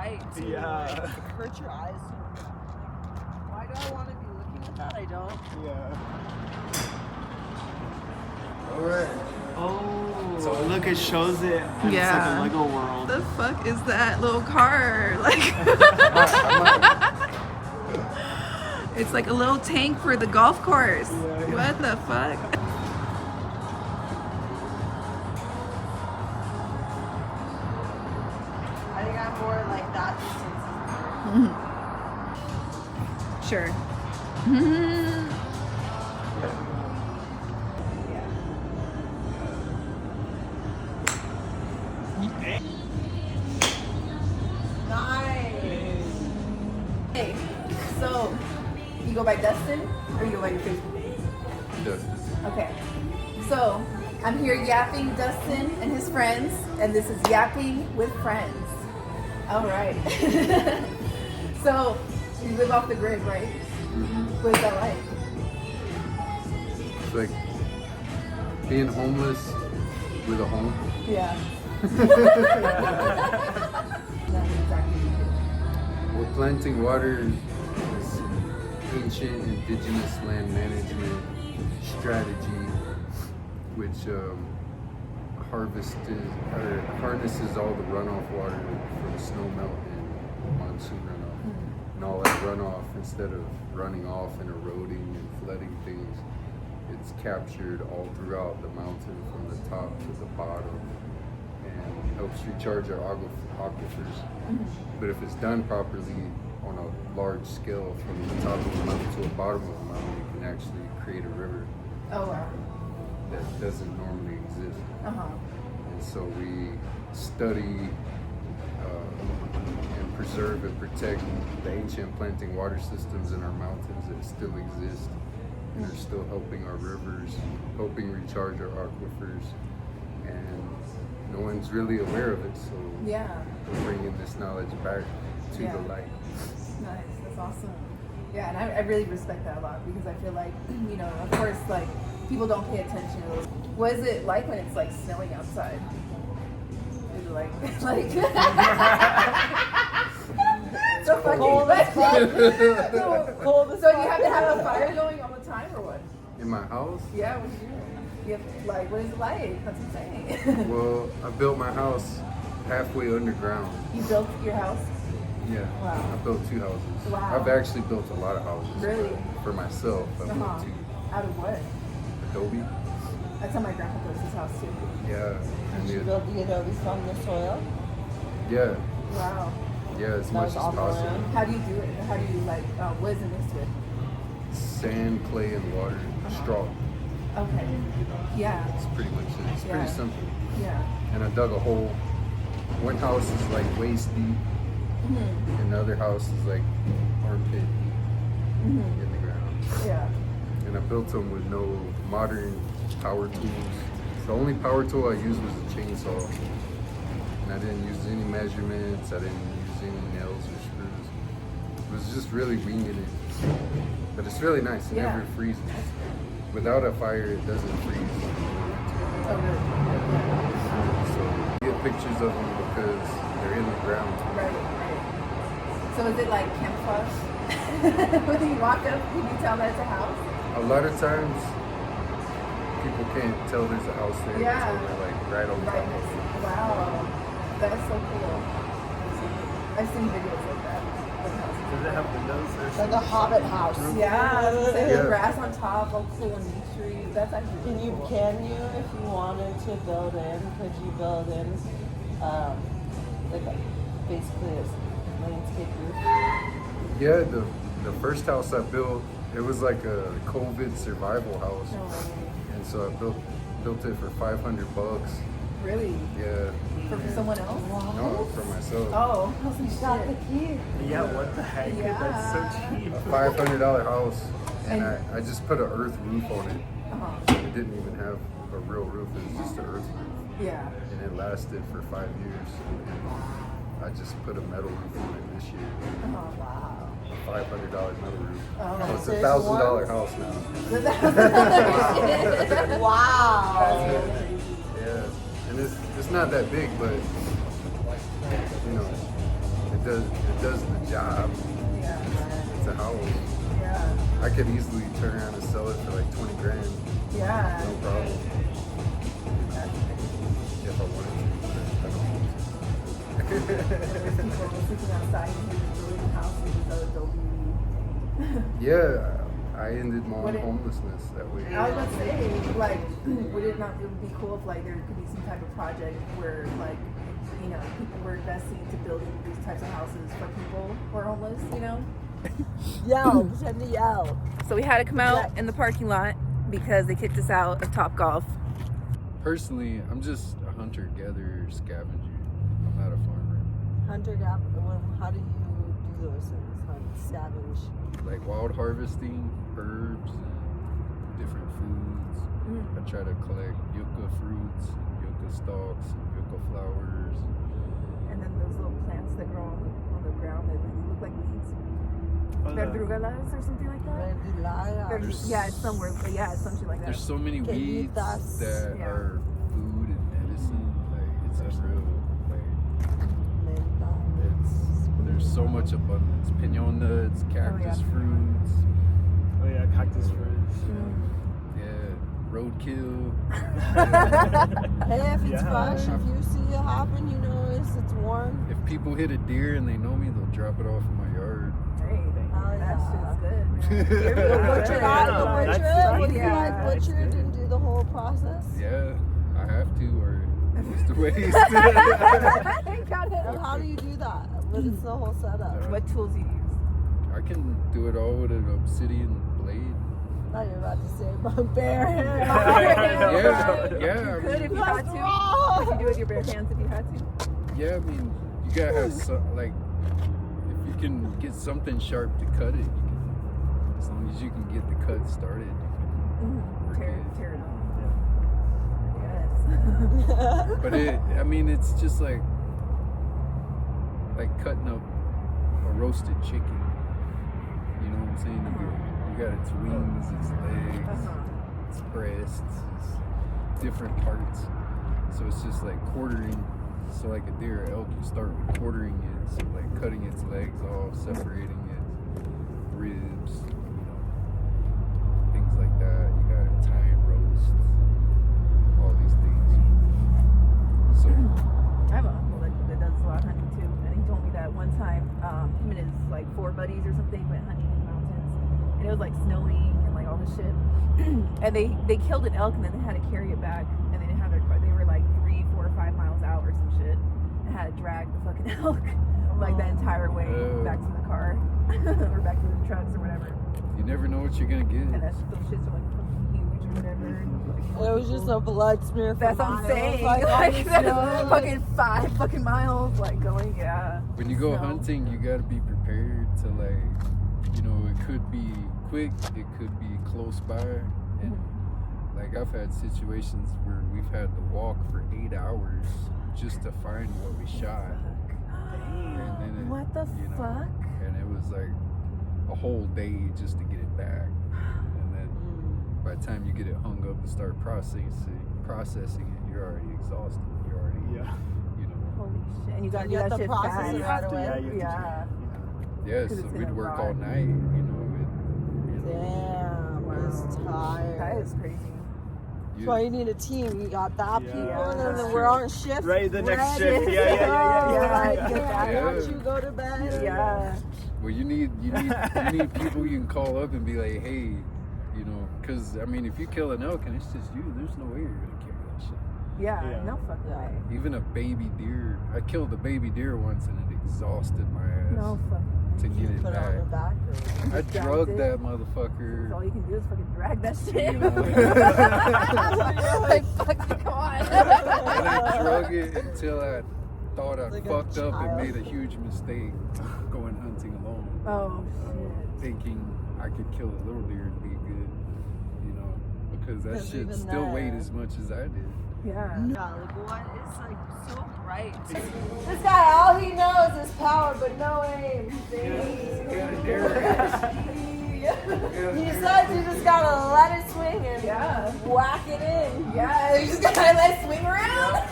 light too. Yeah. Like, it hurts your eyes. Why do I want to be looking at that? I don't. Yeah. Alright. Oh, so look, it shows it. And Yeah. It's like a Lego world. The fuck is that little car? Like, it's like a little tank for the golf course. Yeah. What the fuck? I think I'm more like that distance. Sure. Nice. Hey, so you go by Dustin or you go by your Facebook name? Dustin. Okay. So I'm here yapping Dustin and his friends, and this is Yapping with Friends. All right. So you live off the grid, right? What is that like? It's like being homeless with a home. Yeah. That's exactly Well, planting water is ancient indigenous land management strategy, which harnesses all the runoff water from snow melt and monsoon runoff. And all that runoff, instead of running off and eroding and flooding things, it's captured all throughout the mountain from the top to the bottom and helps recharge our aquifers. But if it's done properly on a large scale, from the top of the mountain to the bottom of the mountain, you can actually create a river Oh wow. that doesn't normally exist. Uh-huh. And so we study and preserve and protect the ancient planting water systems in our mountains that still exist and are still helping our rivers, helping recharge our aquifers. And no one's really aware of it, so Yeah. we're bringing this knowledge back to Yeah. the light. Nice. That's awesome. Yeah, and I really respect that a lot because I feel like, you know, of course, like, people don't pay attention. What is it like when it's, like, snowing outside? Is it like, so fucking Cold as fuck. Cold as So you have to have a fire going all the time or what? In my house, Yeah, what do you do? You have, like, what is it like? That's what I'm saying. well, I built my house halfway underground. You built your house? Yeah, Wow. I built 2 houses. Wow. I've actually built a lot of houses. Really? but For myself, I built 2. Out of what? Adobe. That's how my grandpa built his house too. Yeah. And Did you build the adobe from the soil? yeah, Wow. yeah, as That much was as all possible. around. How do you do it? How do you like? What is it mixed with? Sand, clay, and water. Straw. Okay. Yeah. It's pretty much it. It's Yeah. pretty simple. Yeah. And I dug a hole. One house is like waist deep, and the other house is like armpit deep in the ground. Yeah. And I built them with no modern power tools. The only power tool I used was a chainsaw. And I didn't use any measurements, I didn't use any nails or screws. It was just really winging it. But it's really nice, it Yeah. never freezes. Without a fire, it doesn't freeze. Oh, really? So you get pictures of them because they're in the ground. Right. Right. So is it like camouflage? When you walk up, can you tell that's a house? A lot of times, people can't tell there's a house there Yeah. until they're like right on top Right. of it. Wow. That's so cool. I've seen videos like that. Of houses. Does it have windows or Like a hobbit house. Yeah, the Yeah. grass on top, all cool and trees. That's actually Can really you, cool. if you wanted to build in, could you build in, basically a landscape roof? Yeah, the first house I built, it was like a COVID survival house. No way. And so I built it for $500. Really? Yeah, For someone else? no, for myself. Oh, You got the key. Yeah, what the heck? Yeah. That's so cheap. A $500 house, and And- I just put an earth roof on it. Uh-huh. It didn't even have a real roof, it was just an earth roof. Yeah. And it lasted for 5 years. And I just put a metal roof on it this year. Oh, wow. A $500 metal roof. Oh. So it's a There's $1,000 one? house now. Wow. Yeah, and it's not that big, but you know, it does the job. Yeah. It's a house. Yeah. I could easily turn around and sell it for like 20 grand. Yeah. No problem. If I wanted to, but I don't want to. There's people sleeping outside and building houses with Adobe. Yeah, I ended my Would own it- homelessness that way. I was gonna say, like, would it not be cool if like there could be some type of project where like, you know, people were investing into building these types of houses for people who are homeless, you know? Yell, pretend to yell. So we had to come out in the parking lot because they kicked us out of Top Golf. Personally, I'm just a hunter-gatherer, scavenger. I'm not a farmer. Hunter-gatherer, how do you do those things? Hunt, scavenge? Like wild harvesting, herbs, and different foods. I try to collect yucca fruits, yucca stalks, yucca flowers. And then those little plants that grow on the ground that look like weeds. Verdrugalas or something like that? Verdulaga. Yeah, it's somewhere, but yeah, it's something like that. There's so many weeds Quelitas. that Yeah. are food and medicine. Like it's unreal. Like there's so much abundance. Pinon nuts, cactus fruits. Oh yeah, cactus fruits. Yeah, roadkill. Hey, if it's Yeah. fresh, if you see it happen, you know it's warm. If people hit a deer and they know me, they'll drop it off in my yard. Hey, that yeah. shit's good, man. Butcher that, the That's butcher, sweet. would you Yeah. like butchered and do the whole process? Yeah, I have to, or it's the waste. Got it. And how do you do that? What is the whole setup? What tools you use? I can do it all with an obsidian blade. I thought you were about to say my bare hair. Yeah, You could if you had to. wrong. Could you do it with your bare hands if you had to? Yeah, I mean, you gotta have like, if you can get something sharp to cut it, you can, as long as you can get the cut started, you can work it. Tear it off. Yes. But I mean, it's just like cutting up a roasted chicken. You know what I'm saying? You got its wings, its legs, its breasts, its different parts. So it's just like quartering. So like a deer or elk, you start with quartering it, so like cutting its legs off, separating its ribs, you know, things like that. You got Italian roast, all these things. So I have a uncle that does a lot of hunting too, and he told me that one time, him and his like 4 buddies or something went hunting in the mountains, and it was like snowing and like all this shit, and they killed an elk and then they had to carry it back, and they didn't have their car. They were like 3, 4, or 5 miles out or some shit, and had to drag the fucking elk like that entire way back to the car or back to the trucks or whatever. you never know what you're gonna get. And those shits are like fucking huge or whatever. It was just a blood smear for That's what I'm miles, saying. Like, Like, on the that's snow. fucking 5 fucking miles, like going, yeah. When you go Snow. hunting, you gotta be prepared to like, you know, it could be quick, it could be close by, and like I've had situations where we've had to walk for 8 hours just to find what we shot. And then it, What the you know, fuck? And it was like a whole day just to get it back. And then by the time you get it hung up and start processing it, you're already exhausted. You're already, you know. Holy shit. And you gotta do You have that to shit process fast. it right away. Yeah. Yeah, 'Cause so it's in we'd a work rod. all night, you know. Damn, it's tired. That is crazy. That's why you need a team. You got that Yeah, people, and that's then we're on shift. Right, the next ready shift. to Yeah. go. Like, Yeah. yeah, once you go to bed. Yeah. Well, you need people you can call up and be like, hey, you know, because I mean, if you kill an elk and it's just you, there's no way you're gonna carry that shit. Yeah. Yeah. No fucking way. Even a baby deer, I killed a baby deer once and it exhausted my ass No fucking to get it Put it on the back. back. I dragged drugged it. that motherfucker. all you can do is fucking drag that shit. You know. Like, fucking come on. And I drug it until I thought I Like a fucked up and child. made a huge mistake going hunting alone. Oh, shit. Thinking I could kill a little deer and be good, you know, because that Because shit even still weighed there- as much as I did. Yeah. Yeah, like what? It's like so bright. This guy, all he knows is power, but no aim. He decides you just gotta let it swing and Yeah. whack it in. Yeah, you just gotta let it swing around.